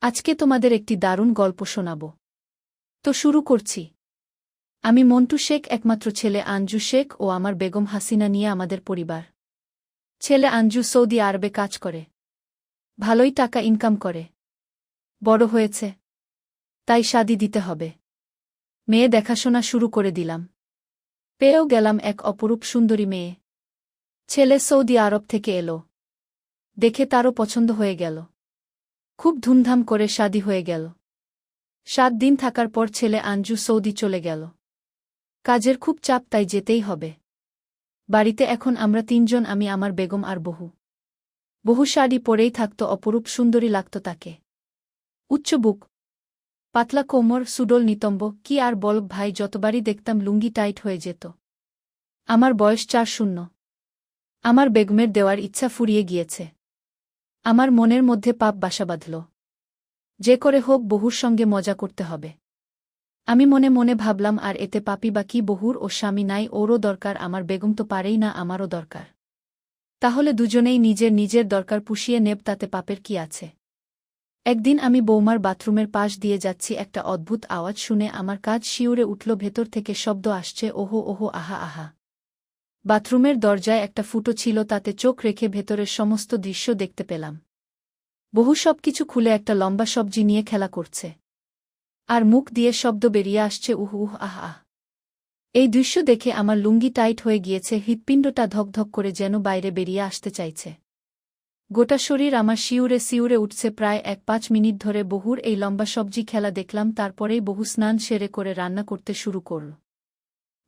আজকে তোমাদের একটি দারুণ গল্প শোনাব। তো শুরু করছি। আমি মন্টু শেখ, একমাত্র ছেলে আঞ্জু শেখ ও আমার বেগম হাসিনা নিয়ে আমাদের পরিবার। ছেলে আঞ্জু সৌদি আরবে কাজ করে, ভালোই টাকা ইনকাম করে, বড় হয়েছে, তাই শাদি দিতে হবে। মেয়ে দেখাশোনা শুরু করে দিলাম। পেয়েও গেলাম এক অপরূপ সুন্দরী মেয়ে। ছেলে সৌদি আরব থেকে এলো, দেখে তারও পছন্দ হয়ে গেল। খুব ধুমধাম করে শাদি হয়ে গেল। 7 দিন থাকার পর ছেলে আঞ্জু সৌদি চলে গেল। কাজের খুব চাপ, তাই যেতেই হবে। বাড়িতে এখন আমরা 3 জন, আমি, আমার বেগম আর বহু। বহু শাড়ি পরেই থাকত, অপরূপ সুন্দরী লাগত তাকে। উচ্চ বুক, পাতলা কোমর, সুডোল নিতম্ব, কি আর বল ভাই, যতবারই দেখতাম লুঙ্গি টাইট হয়ে যেত। আমার বয়স 40। আমার বেগমের দেওয়ার ইচ্ছা ফুরিয়ে গিয়েছে। আমার মনের মধ্যে পাপ বাসা বাঁধল। যে করে হোক বহুর সঙ্গে মজা করতে হবে। আমি মনে মনে ভাবলাম, আর এতে পাপি বা কি, বহুর ও স্বামী নাই, ওরও দরকার, আমার বেগম তো পারেই না, আমারও দরকার। তাহলে দুজনেই নিজের নিজের দরকার পুষিয়ে নেব, তাতে পাপের কি আছে। একদিন আমি বৌমার বাথরুমের পাশ দিয়ে যাচ্ছি, একটা অদ্ভুত আওয়াজ শুনে আমার কাজ শিউরে উঠল। ভেতর থেকে শব্দ আসছে, ওহো ওহো, আহা আহা। বাথরুমের দরজায় একটা ফুটো ছিল, তাতে চোখ রেখে ভেতরের সমস্ত দৃশ্য দেখতে পেলাম। বহু সবকিছু খুলে একটা লম্বা সবজি নিয়ে খেলা করছে, আর মুখ দিয়ে শব্দ বেরিয়ে আসছে, উহ উহ আহ আহ। এই দৃশ্য দেখে আমার লুঙ্গি টাইট হয়ে গিয়েছে, হৃৎপিণ্ডটা ধকধক করে যেন বাইরে বেরিয়ে আসতে চাইছে। গোটা শরীর আমার শিউরে শিউরে উঠছে। প্রায় 1-5 মিনিট ধরে বহুর এই লম্বা সবজি খেলা দেখলাম। তারপরেই বহু স্নান সেরে করে রান্না করতে শুরু করল।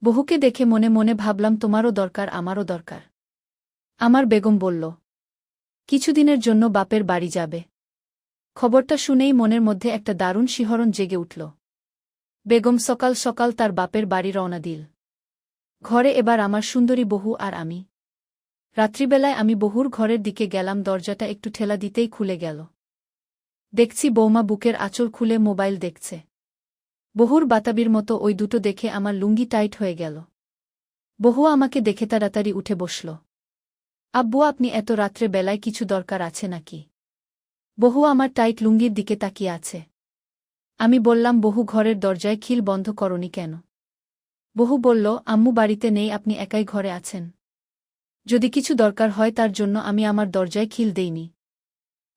বহুকে দেখে মনে মনে ভাবলাম, তোমারও দরকার, আমারও দরকার। আমার বেগম বলল, কিছুদিনের জন্য বাপের বাড়ি যাবে। খবরটা শুনেই মনের মধ্যে একটা দারুণ শিহরণ জেগে উঠল। বেগম সকাল সকাল তার বাপের বাড়ি রওনা দিল। ঘরে এবার আমার সুন্দরী বহু আর আমি। রাত্রিবেলায় আমি বহুর ঘরের দিকে গেলাম, দরজাটা একটু ঠেলা দিতেই খুলে গেল। দেখছি বৌমা বুকের আঁচল খুলে মোবাইল দেখছে। বহুর বাতাবির মতো ওই দুটো দেখে আমার লুঙ্গি টাইট হয়ে গেল। বহু আমাকে দেখে তাড়াতাড়ি উঠে বসল। আব্বু, আপনি এত রাত্রে বেলায় কিছু দরকার আছে নাকি? বহু আমার টাইট লুঙ্গির দিকে তাকিয়ে আছে। আমি বললাম, বহু, ঘরের দরজায় খিল বন্ধ করনি কেন? বহু বলল, আম্মু বাড়িতে নেই, আপনি একাই ঘরে আছেন। যদি কিছু দরকার হয় তার জন্য আমি আমার দরজায় খিল দেইনি।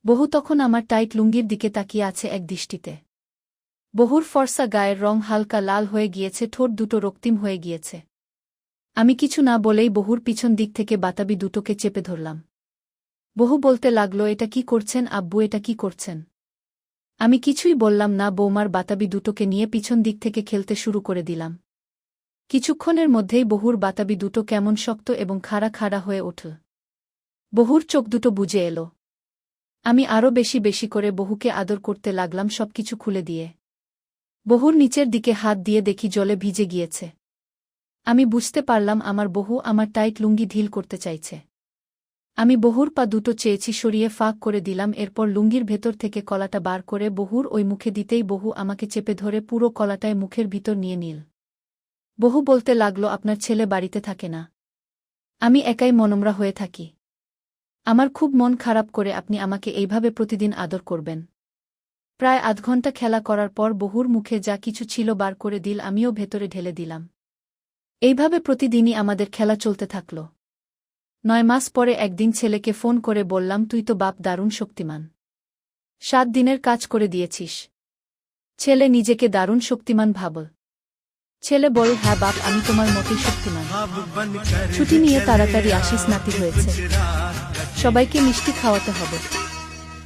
বহু তখন আমার টাইট লুঙ্গির দিকে তাকিয়ে আছে এক দৃষ্টিতে। বহুর ফর্সা গায়ের রং হালকা লাল হয়ে গিয়েছে, ঠোঁট দুটো রক্তিম হয়ে গিয়েছে। আমি কিছু না বলেই বহুর পিছন দিক থেকে বাতাবি দুটোকে চেপে ধরলাম। বহু বলতে লাগল, এটা কি করছেন আব্বু, এটা কি করছেন? আমি কিছুই বললাম না, বৌমার বাতাবি দুটোকে নিয়ে পিছন দিক থেকে খেলতে শুরু করে দিলাম। কিছুক্ষণের মধ্যেই বহুর বাতাবি দুটো কেমন শক্ত এবং খাড়া খাড়া হয়ে উঠল। বহুর চোখ দুটো বুজে এলো। আমি আরও বেশি বেশি করে বহুকে আদর করতে লাগলাম, সবকিছু খুলে দিয়ে। বহুর নিচের দিকে হাত দিয়ে দেখি জলে ভিজে গিয়েছে। আমি বুঝতে পারলাম আমার বহু আমার টাইট লুঙ্গি ঢিল করতে চাইছে। আমি বহুর পা দুটো চেয়েছি সরিয়ে ফাঁক করে দিলাম। এরপর লুঙ্গির ভেতর থেকে কলাটা বার করে বহুর ওই মুখে দিতেই বহু আমাকে চেপে ধরে পুরো কলাটায় মুখের ভিতর নিয়ে নিল। বহু বলতে লাগল, আপনার ছেলে বাড়িতে থাকে না, আমি একাই মনমরা হয়ে থাকি। আমার খুব মন খারাপ করে আপনি আমাকে এইভাবে প্রতিদিন আদর করবেন। প্রায় আধ ঘন্টা খেলা করার পর বহুর মুখে যা কিছু ছিল বার করে দিল, আমিও ভেতরে ঢেলে দিলাম। এইভাবে প্রতিদিনই আমাদের খেলা চলতে থাকল। 9 মাস পরে একদিন ছেলেকে ফোন করে বললাম, তুই তো বাপ দারুণ শক্তিমান, 7 দিনের কাজ করে দিয়েছিস। ছেলে নিজেকে দারুণ শক্তিমান ভাবল। ছেলে বল, হ্যাঁ বাপ, আমি তোমার মতোই শক্তিমান। ছুটি নিয়ে তাড়াতাড়ি আসিস, নাতি হয়েছে, সবাইকে মিষ্টি খাওয়াতে হবে।